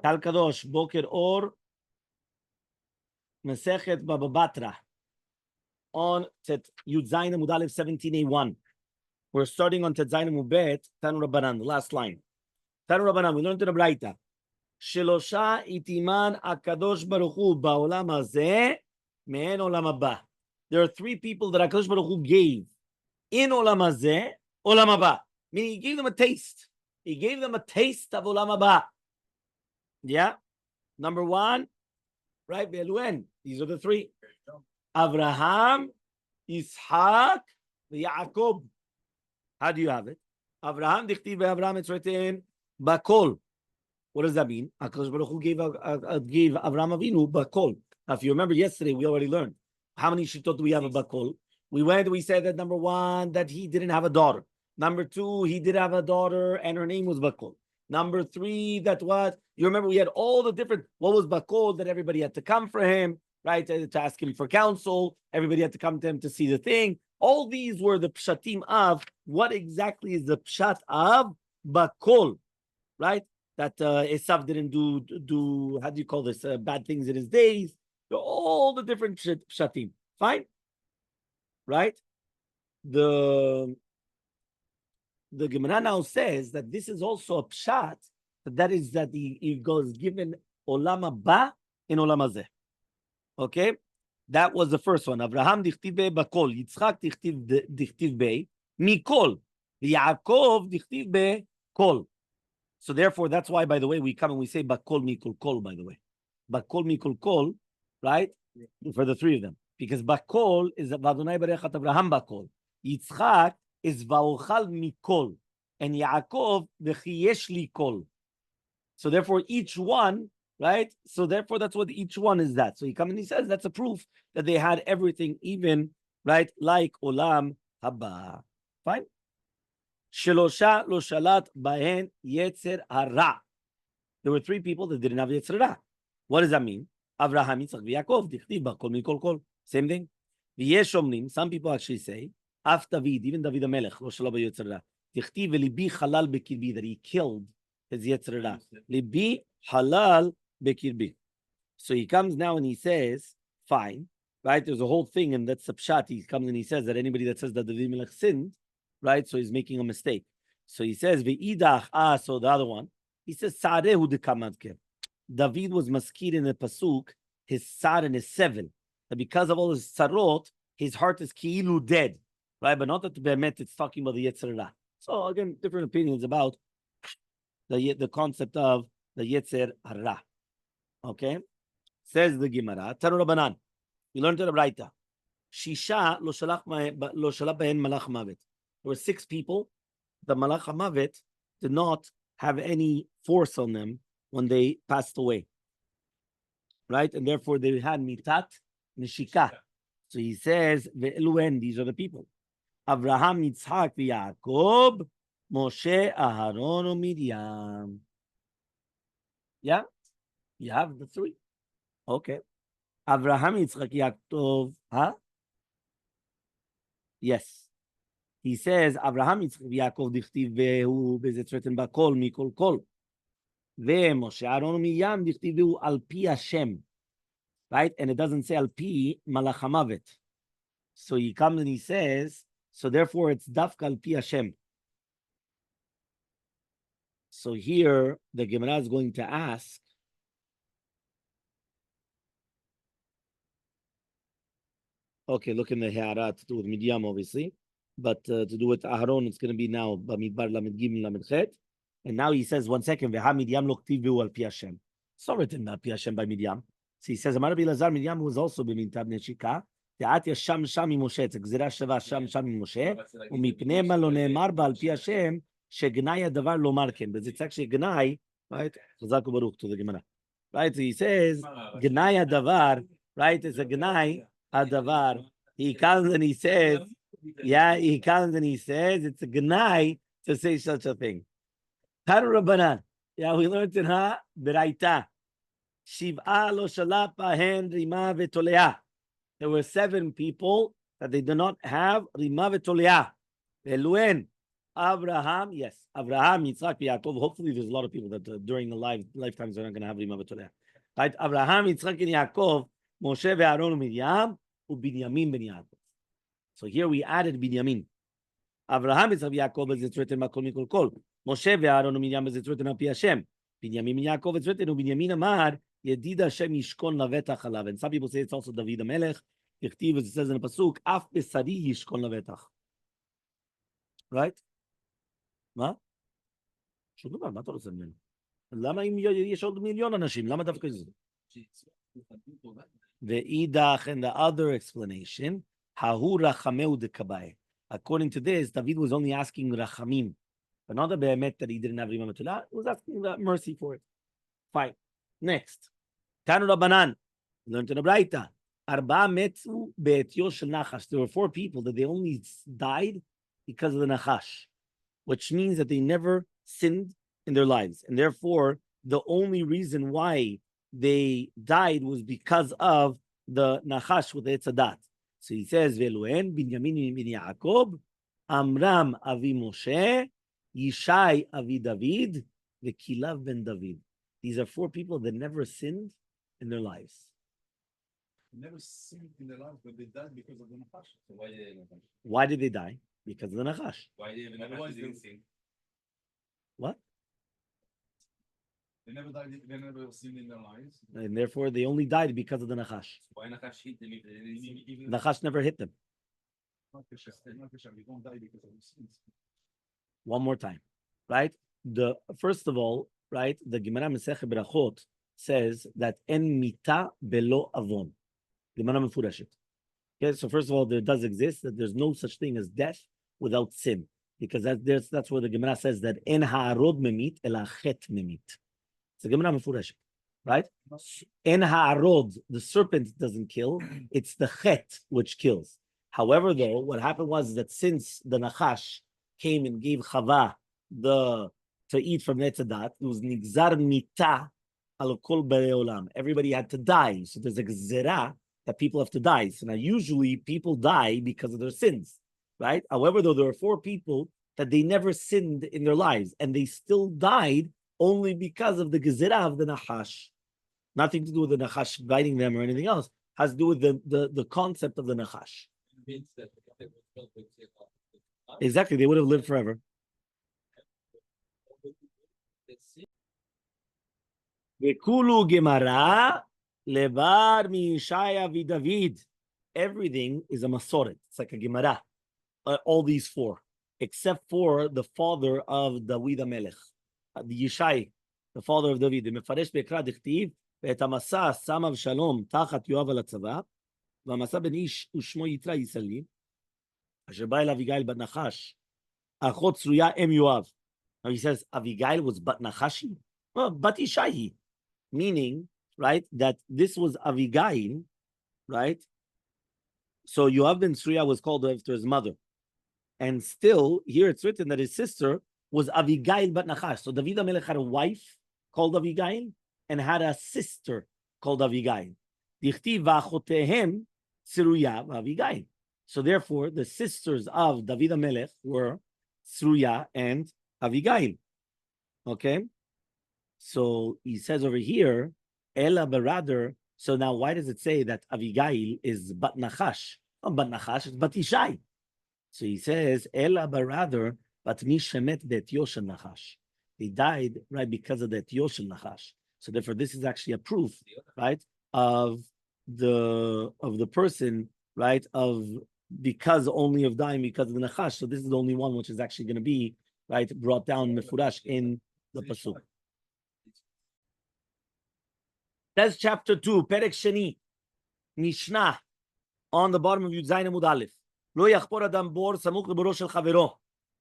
Tal Kadosh, Boker Or, Masechet Bava Batra. On Tet Yud Zayin Amud Aleph 17a1. We're starting on Tet Zayin Amud Bet, Tanu Rabbanan, the last line. Tanu Rabbanan, we learned in the Braita. Shelosha itiman akadosh baruch hu ba'olam hazeh me'en olam haba. There are three people that Akadosh Baruch Hu gave in olam hazeh, olam haba. Meaning he gave them a taste. He gave them a taste of olam haba. Yeah. Number one, right? Be'eluen. These are the three. Avraham, Yitzhak, Yaakov. How do you have it? Avraham, dichtiv be'Avraham, it's written bakol. What does that mean? HaKadosh Baruch Hu gave Avraham Avinu bakol. Now, if you remember yesterday, we already learned. How many shittot do we have a bakol? We said that number one, that he didn't have a daughter. Number two, he did have a daughter and her name was bakol. Number three, that what? You remember we had all the different, what was bakol, that everybody had to come for him, right? To ask him for counsel. Everybody had to come to him to see the thing. All these were the pshatim of what exactly is the pshat of bakol, right? That Esav didn't do how do you call this, bad things in his days. All the different pshatim. Fine, right? The Gemara now says that this is also a pshat, that is that he goes given olam haba in olam hazeh. Okay, that was the first one. Avraham dichtiv be bakol, Yitzchak dichtiv be mikol, Yaakov dichtiv be kol. So therefore, that's why, by the way, we come and we say bakol mikol kol. By the way, bakol mikol kol, right? For the three of them, because bakol is Vadonai Berechat Avraham bakol, Yitzchak is vaochal mikol, and Yaakov v'chiyesh li kol. So therefore, each one, right? So therefore, that's what each one is that. So he comes and he says that's a proof that they had everything, even right, like olam haba. Fine. Shelosha lo shalat bahen yetzer hara. There were three people that didn't have yetzer hara. What does that mean? Avraham, Yitzchak, Yaakov. Dichtiv bakol mikol kol. Same thing. V'yesh omrim. Some people actually say, Af David, even David HaMelech, lo shala b'yetzer hara. Dichtiv v'libi halal bekirbi, that he killed his yetzer hara. Libi halal bekirbi. So he comes now and he says, fine, right? There's a whole thing, and that's the pshat. He comes and he says that anybody that says that David HaMelech sinned, right? So he's making a mistake. So he says, Ve'idach, so the other one, he says, Sa'arehu dekamadker. David was maskir in the pasuk, his sar and his seven. And because of all his sarot, his heart is ki'ilu dead, right? But not that be'emet, it's talking about the yetzer hara. So again, different opinions about the concept of the yetzer hara. Okay? Says the Gemara, Tanu Rabbanan. We learned to the Braita. Shisha lo shalach bahen malach mavet. There were six people. The malach mavet did not have any force on them when they passed away, right? And therefore they had mitat neshika. So he says, ve'eluen, these are the people. Avraham, Yitzhak, Yaakov, Moshe, Aharon, Miriam. Yeah, you have the three. Okay. Avraham, Yitzchak, Yaakov, huh? Yes. He says, Avraham, Yitzchak, Yaakov, dichtiv vehu, it's written bakol, mikol kol. Moshe, Aaron, Miriam, dichtiv vehu al pi Hashem. Right? And it doesn't say al pi malach hamavet. So he comes and he says, so therefore it's dafka al pi Hashem. So here the Gemara is going to ask, okay, look in the He'ara to do with Midyam, obviously. But to do with Aharon, it's going to be now Bamidbar Lamed Gimel Lamed Chet. And now he says, 1 second, Veha Midyam lo ktiv al pi Hashem. It's not written al pi Hashem by Midyam. So he says, Amar Rabbi Elazar, Midyam was also b'mintab neshika. Te'at yasham sham Moshe. It's a gzera sheva sham Moshe. Umipnei ma lo ne'emar ba al pi Hashem shegnai hadavar lo marken. But it's actually gnai, right? Chazak u'baruch to the Gemara. Right? So he says, gnai hadavar, right? It's a gnai hadavar. He comes and he says, it's a gnai to say such a thing. Tanu Rabbanan. Yeah, we learned in Ha Beraita. Shiv'a lo shalap bahen rima v'toleah. There were 7 people that they did not have rima v'toleah. Eluen. Abraham, yes. Abraham, Yitzchak, Yaakov. Hopefully, there's a lot of people that during the lifetimes are not going to have Imam Torah. Right? Abraham, Yitzchak, and Yaakov, Moshe, Aaron, Miriam, Binyamin, ben Yaakov. So here we added Binyamin. Abraham, Yitzchak, Yaakov, is written Makol Mikol Kol. Moshe, Aaron, Miriam, is written Api Hashem. Binyamin, ben Yaakov, is written Binyamin Amar, Yedid Hashem Yishkon Lavetach Alav. And some people say it's also David Melech. Ichtiv, as it says in the pasuk, Af Besari Yishkon Lavetach. Right? מה? שום דבר, מה אתה רוצה ממנו? למה אם יש עוד מיליון אנשים? למה דווקא זה? ואידך, and the other explanation, ההוא רחמהו דקבאי. According to this, David was only asking rachamim. But not באמת that he didn't have Imam Torah, he was asking mercy for it. Fine. Next. Tanu Rabbanan. Learned in the Braita. Arba metzu be'etyo shel nachash. There were 4 people that they only died because of the nachash, which means that they never sinned in their lives. And therefore, the only reason why they died was because of the nachash with the etzadat. So he says, Ve'eluhen, Binyamin bin Yaakov, Amram avi Moshe, Yishai avi David, Ve'kilav ben David. These are 4 people that never sinned in their lives. Never sinned in their lives, but they died because of the nachash. So why did they die? Because of the nachash. Why did the nachash didn't sin? What? They never died. They never sinned in their lives, and therefore they only died because of the nachash. Why nachash hit them if they didn't sin? Nachash never hit them. Not you don't die because of sins. One more time, right? First of all, right? The Gemara Masechet Berachot says that en mita belo avon. Gemara Mefurashet. Okay, so first of all, there does exist that there's no such thing as death without sin, because that's where the Gemara says that en ha'arod memit ela chet memit. It's the Gemara Mefurashet, right? En ha'arod, the serpent doesn't kill; it's the chet which kills. However, though, what happened was that since the nachash came and gave Chava to eat from Netzadat, it was nigzar mita al kol barei olam. Everybody had to die, so there's a gzera that people have to die. So now usually people die because of their sins, right? However, though, there are 4 people that they never sinned in their lives, and they still died only because of the gezerah of the nachash. Nothing to do with the nachash biting them or anything else. Has to do with the concept of the nachash. Exactly, they would have lived forever. Vekulu gemara levar miishaya vidavid. Everything is a masoret. It's like a gemara. All these 4, except for the father of David Melech, the Yishai, the father of David. The Mefaresh Bekra dichtiv ve'et hamasa samav Shalom tachat Yoav al hatzava v'hamasa ben ish ushmo Yitra Yisraeli asher ba el Avigail bat Nachash achot tzruya em Yoav. Now he says Avigail was bat Nachashi, well, bat Yishai, meaning, right, that this was Avigail, right? So Yoav ben Tzruya was called after his mother. And still, here it's written that his sister was Avigail bat Nachash. So David HaMelech had a wife called Avigail and had a sister called Avigail. Dichtiv v'achotehem Tzruya v'Avigail. So therefore, the sisters of David HaMelech were Tzruya and Avigail. Okay? So he says over here, Ella Barada. So now why does it say that Avigail is Bat Nachash? Not Bat Nachash, it's Bat Yishai. So he says, Ella Barada, Bat Mishemet Bet Yoshel Nachash. They died, right, because of that Yoshel Nachash. So therefore, this is actually a proof, right, of the person, right, of because only of dying because of the Nachash. So this is the only one which is actually going to be, right, brought down Mefurash in the Pasuk. That's chapter 2, Perek Sheni, Mishnah, on the bottom of Yud Zayin Amud Aleph. Lo yachpor adam bor samuch leboro shel chavero.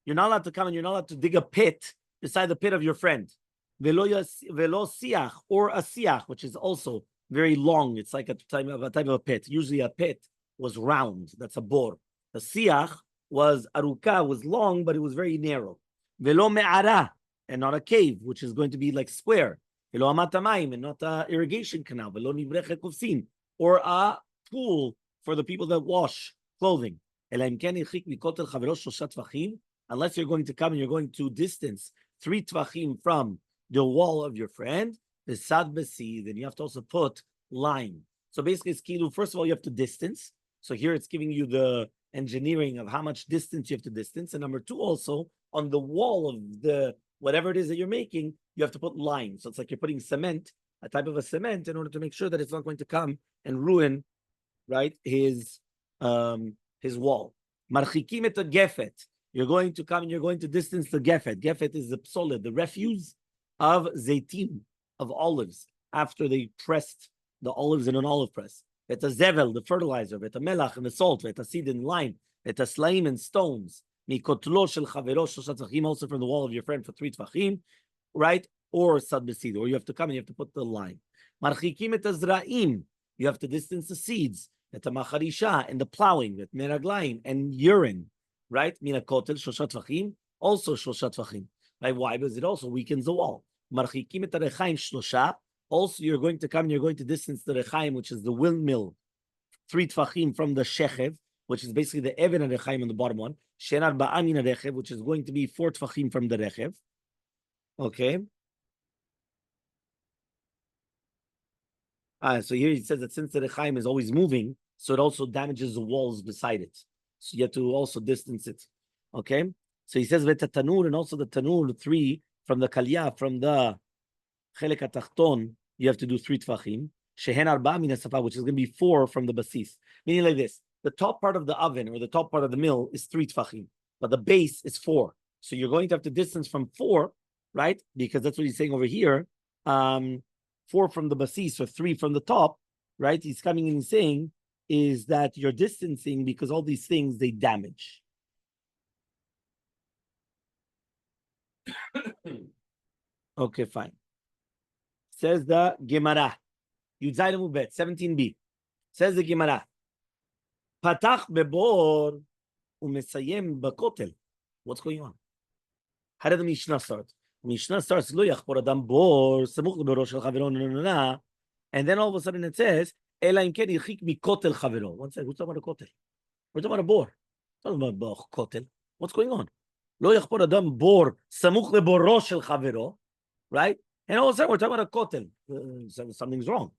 You're not allowed to come and you're not allowed to dig a pit beside the pit of your friend. Velo siach, or a siach, which is also very long. It's like a type of a pit. Usually a pit was round. That's a bor. The siach was aruka, was long, but it was very narrow. Velo me'ara, and not a cave, which is going to be like square. And not an irrigation canal, or a pool for the people that wash clothing. Unless unless you're going to come and you're going to distance 3 tvachim from the wall of your friend, the sad besi, then you have to also put line. So basically, it's kilu. First of all, you have to distance. So here it's giving you the engineering of how much distance you have to distance. And number 2, also on the wall of the whatever it is that you're making, you have to put line. So it's like you're putting cement, a type of a cement, in order to make sure that it's not going to come and ruin, right, his wall. Marchikim et gefet. You're going to come and you're going to distance the gefet. Gefet is the psolid, the refuse of zaitim, of olives, after they pressed the olives in an olive press. Et zevel, the fertilizer, et melach, and the salt, et seed and lime, et slaim and stones. Mikotlo shel chavero shoshat tvachim, also from the wall of your friend for 3 tvachim, right? Or sad besid, or you have to come and you have to put the line. Marchikim et zraim. You have to distance the seeds, et macharisha, and the plowing, et meraglaim, and urine, right? Mina kotel shoshat tvachim, also shoshat tvachim. Right? Why? Because it also weakens the wall. Marchikim et rechaim shlosha. Also, you're going to come and you're going to distance the rechaim, which is the windmill, 3 tvachim from the shechev, which is basically the even rechaim on the bottom one. Shenar ba'amin rechev, which is going to be 4 tvachim from the rechev. Okay. So here he says that since the rechaim is always moving, so it also damages the walls beside it. So you have to also distance it. Okay. So he says veta tanur, and also the tanur 3 from the kalya, from the chelek atachton, you have to do 3 tvachim. Shehen arba min hasafa, which is going to be 4 from the basis. Meaning like this: the top part of the oven or the top part of the mill is 3 tvachim, but the base is 4. So you're going to have to distance from 4, right? Because that's what he's saying over here. 4 from the basis or 3 from the top, right? He's coming in and saying is that you're distancing because all these things they damage. Okay, fine. Says the Gemara, Yudzayin Mubet 17b. Says the Gemara, Patach bebor umesayem bakotel. What's going on? How did the Mishnah start? Mishnah starts Lo yachpor adam bor samuch leboro shel chavero, and then all of a sudden it says Ela im ken yirchik mikotel chavero. One second, who's talking about a kotel? We're talking about a bor. Talking about kotel. What's going on? Lo yachpor adam bor samuch leboro shel chavero, right? And all of a sudden, we're talking about a kotel. Something's wrong.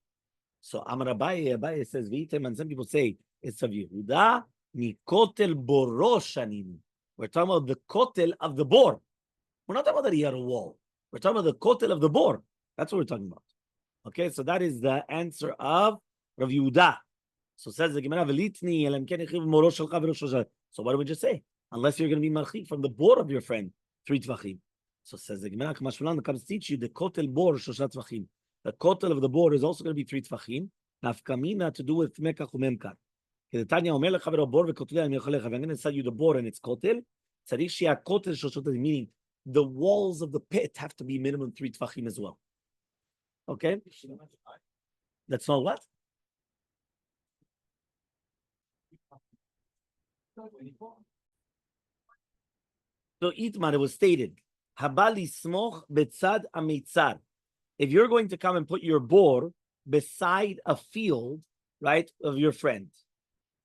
So Amar Abaye says, Vitem, and some people say it's of Yehuda, ni kotel boroshanim. We're talking about the kotel of the bor. We're not talking about that he had a wall. We're talking about the kotel of the bor. That's what we're talking about. Okay, so that is the answer of Rav Yehuda. So says the Gemara, Velitni, elam ken yechiv morosh shel chavero shoshat. So what do we just say? Unless you're going to be marchik from the bor of your friend, 3 tvachim. So says the Gemara, Kamashmalan comes to teach you the kotel bor shoshat tvachim. The kotel of the bor is also going to be 3 tvachim. Nafkamina to do with mekach umemkar. The Tanya omer lechavero bor vekotlei al mecholecha. I'm going to tell you the bor and its kotel. Tzarich sheyeh kotel shoshat, meaning the walls of the pit have to be minimum 3 tvachim as well. Okay, that's not what. So Itmar, it was stated. Habali smoch betzad amitzar. If you're going to come and put your bor beside a field, right, of your friend.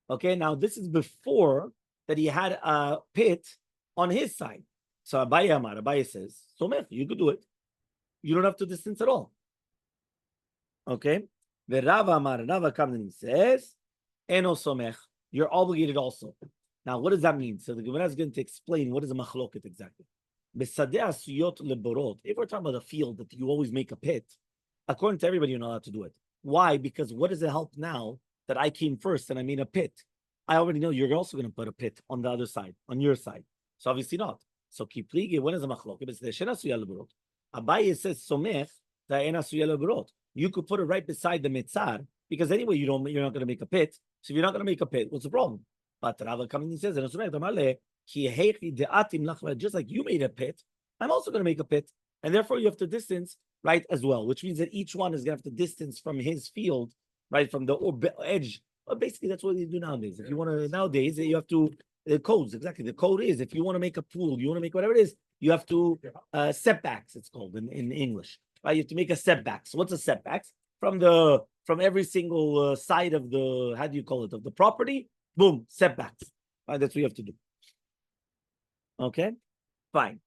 Okay, now this is before that he had a pit on his side. So Abaye says, Somech, you could do it. You don't have to distance at all. Okay. The Rava comes and he says, Eno Somech, you're obligated also. Now, what does that mean? So the Gemara is going to explain what is a machloket exactly. If we're talking about a field that you always make a pit, according to everybody, you're not allowed to do it. Why? Because what does it help now that I came first and I made a pit? I already know you're also going to put a pit on the other side, on your side. So obviously not. So kipligi, when is a machloket? Abaye says somech da'ena suya leberot. You could put it right beside the mitzar because anyway you're not going to make a pit. So if you're not going to make a pit, what's the problem? But Rava coming and says, just like you made a pit, I'm also going to make a pit, and therefore you have to distance right as well, which means that each one is going to have to distance from his field, right, from the edge. But basically, that's what you do nowadays. If you want to nowadays, you have to the codes exactly. The code is if you want to make a pool, you want to make whatever it is, you have to setbacks. It's called in English, right? You have to make a setback. So what's a setback? From every single side of the of the property. Boom, setbacks. Right, that's what you have to do. Okay, fine.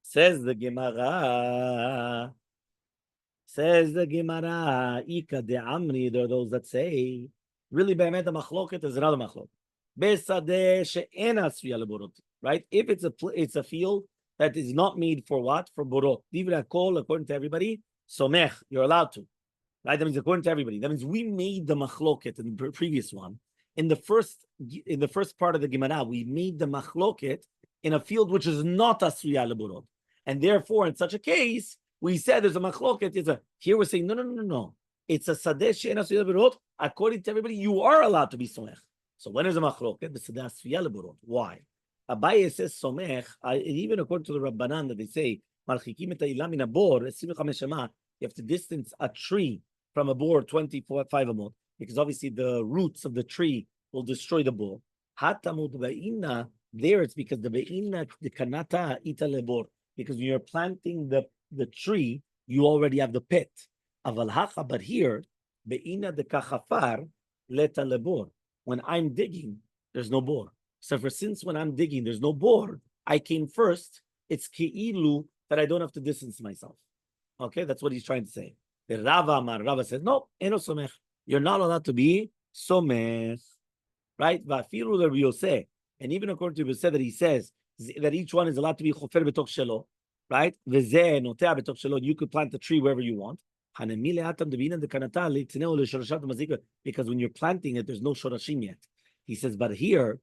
Says the Gemara. Ika de Amri, there are those that say, really, Be'emet machloket is another machloket. Besadeh she'ena suya leborot. Right? If it's a field that is not made for what? For borot. Divra kol, according to everybody, somech, you're allowed to. Right? That means according to everybody. That means we made the machloket in the previous one. In the first part of the Gemara, we made the machloket in a field which is not a suya leborot. And therefore, in such a case, we said there's a machloket. Here we're saying, no. It's a sadeh she'ena suya leborot. According to everybody, you are allowed to be somech. So when is a machloket? The sadeh suya leborot. Why? Abaye says somech, even according to the Rabbanan that they say, marchikim et ha'ilah min habor, 25 shema, you have to distance a tree from a bore 25 amot, because obviously the roots of the tree will destroy the bore. Hatamut ba'ina, there it's because the ba'ina, the kanata ita lebor, because when you're planting the tree, you already have the pit. Aval hacha, but here, ba'ina de kachafar leta lebor. When I'm digging, there's no bore. So since when I'm digging, there's no bore, I came first, it's ke'ilu that I don't have to distance myself. Okay, that's what he's trying to say. The Rava says, no, eno somech. You're not allowed to be somech. Right? Vafiru the Yoseh. And even according to Yoseh that he says that each one is allowed to be chofer betok shelo. Right? V'zeh notea betok shelo. You could plant the tree wherever you want. Because when you're planting it, there's no shorashim yet. He says, but here,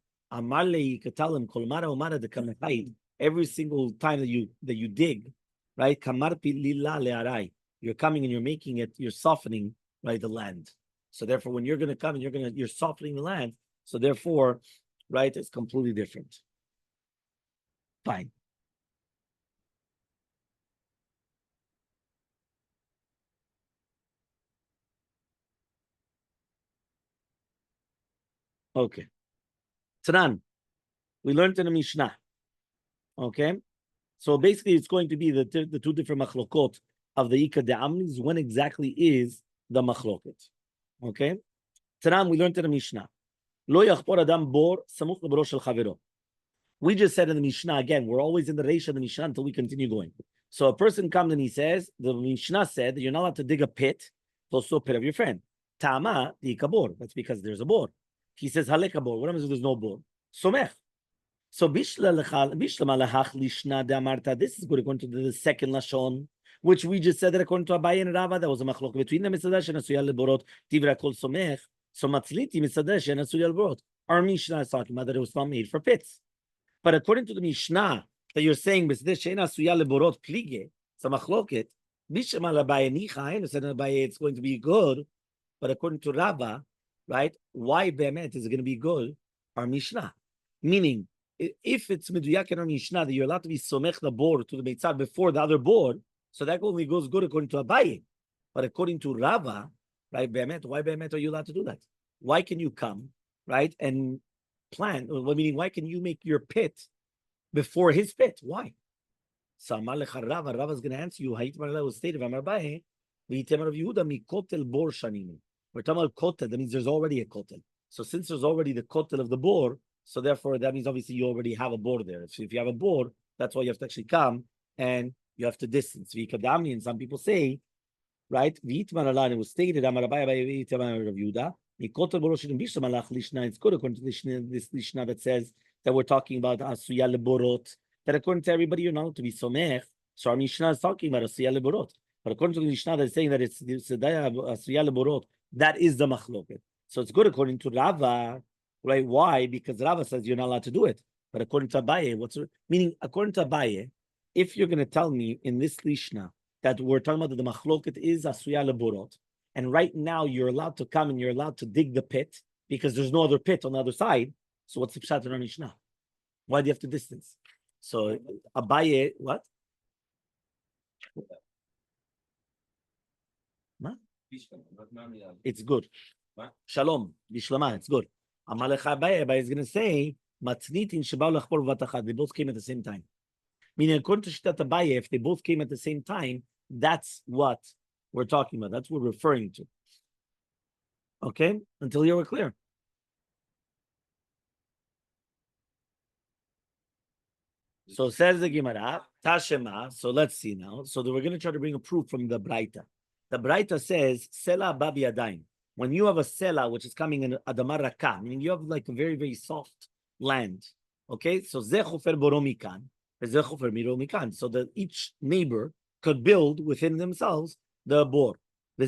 every single time that you dig, right? You're coming and you're making it, you're softening, right, the land. So therefore, when you're going to come and you're softening the land. So therefore, right, it's completely different. Fine. Okay. Tanan, we learned in the Mishnah. Okay. So basically, it's going to be the two different machlokot of the Ika de Amnis. When exactly is the machloket? Okay. Tanan, we learned in the Mishnah. Lo yachpor adam bor samuch leboro shel chavero. We just said in the Mishnah, again, we're always in the Reisha of the Mishnah until we continue going. So a person comes and he says, the Mishnah said that you're not allowed to dig a pit close to a pit of your friend. Tama di kabor. That's because there's a bor. He says, halek bor. What happens if there's no bor? Somech. So bishla malachach lishna de amarta. This is good according to the second lashon, which we just said that according to Abaye and Rava, there was a machlok between them. Misadesh and asuyal leborot tivra kol somech. So matzliti misadesh and asuyal leborot. Our Mishnah is talking about that it was not made for pits. But according to the Mishnah that you're saying, it's a machloket, it's going to be good. But according to Rabba, right, why be'emet is it going to be good? Our Mishnah. Meaning, if it's meduyak in our Mishnah that you're allowed to be somech the board to the beitzah before the other board, so that only goes good according to Abaye. But according to Rabba, right, be'emet, why be'emet are you allowed to do that? Why can you come, right, and plan? Well, meaning, why can you make your pit before his pit? Why? So Rava is going to answer you. Was stated of Yehuda mikotel bor shanim. We're talking about kotel. That means there's already a kotel. So since there's already the kotel of the bor, so therefore that means obviously you already have a bor there. If you have a bor, that's why you have to actually come and you have to distance. And some people say, right? It was stated of Yehuda. It's good according to this Lishna that says that we're talking about Asuya Leborot, that according to everybody, you're not allowed to be Somech. So our Mishnah is talking about Asuya Leborot. But according to the Mishnah that's saying that it's Asuya Leborot, that is the Machloket. So it's good according to Rava, right? Why? Because Rava says you're not allowed to do it. But according to Abaye, meaning according to Abaye, if you're going to tell me in this Lishna that we're talking about that the Machloket is Asuya Leborot, and right now you're allowed to come and you're allowed to dig the pit because there's no other pit on the other side. So what's the pshat in our Mishnah? Why do you have to distance? So Abaye, what? It's good. Shalom, Bishlama, it's good. Amaleh Abaye is going to say, Matnitin Shabal Lachpor Vatachad. They both came at the same time. Meaning, according to Shittat Abaye, if they both came at the same time, that's what we're talking about. That's what we're referring to. Okay? Until here we're clear. So says the Gemara, Tashema. So let's see now. So we're going to try to bring a proof from the Braita. The Braita says, Sela babi adain. When you have a sela which is coming in adamar raka, meaning you have like a very, very soft land. Okay, so zechofer boromikan, zechofer miromikan. So that each neighbor could build within themselves the bor. So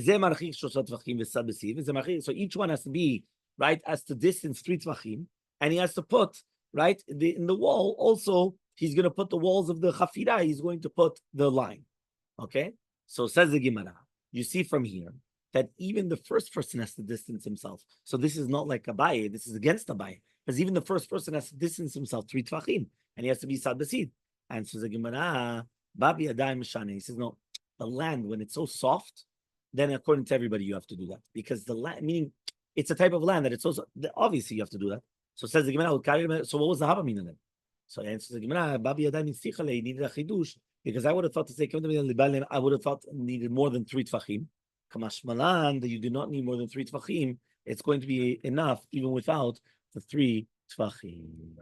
each one has to be, right, as to distance 3 tvachim, and he has to put, right, in the wall also. He's going to put the walls of the chafira. He's going to put the line. Okay? So says the Gemara. You see from here that even the first person has to distance himself. So this is not like Abaye. This is against Abaye. Because even the first person has to distance himself 3 tvachim. And he has to be sad basid. And so the Gemara, Babi Adai Mishane. He says, no, the land, when it's so soft, then according to everybody, you have to do that. Because the land, meaning it's a type of land that it's so obviously you have to do that. So says the Gemara, so what was the Haba mean then? So the answer is the Gemara, Babi Yadai means Tichale, needed a chidush, because I would have thought to say, I would have thought needed more than 3 tvachim. Kamash Malan, that you do not need more than 3 tvachim. It's going to be enough even without the 3 tvachim.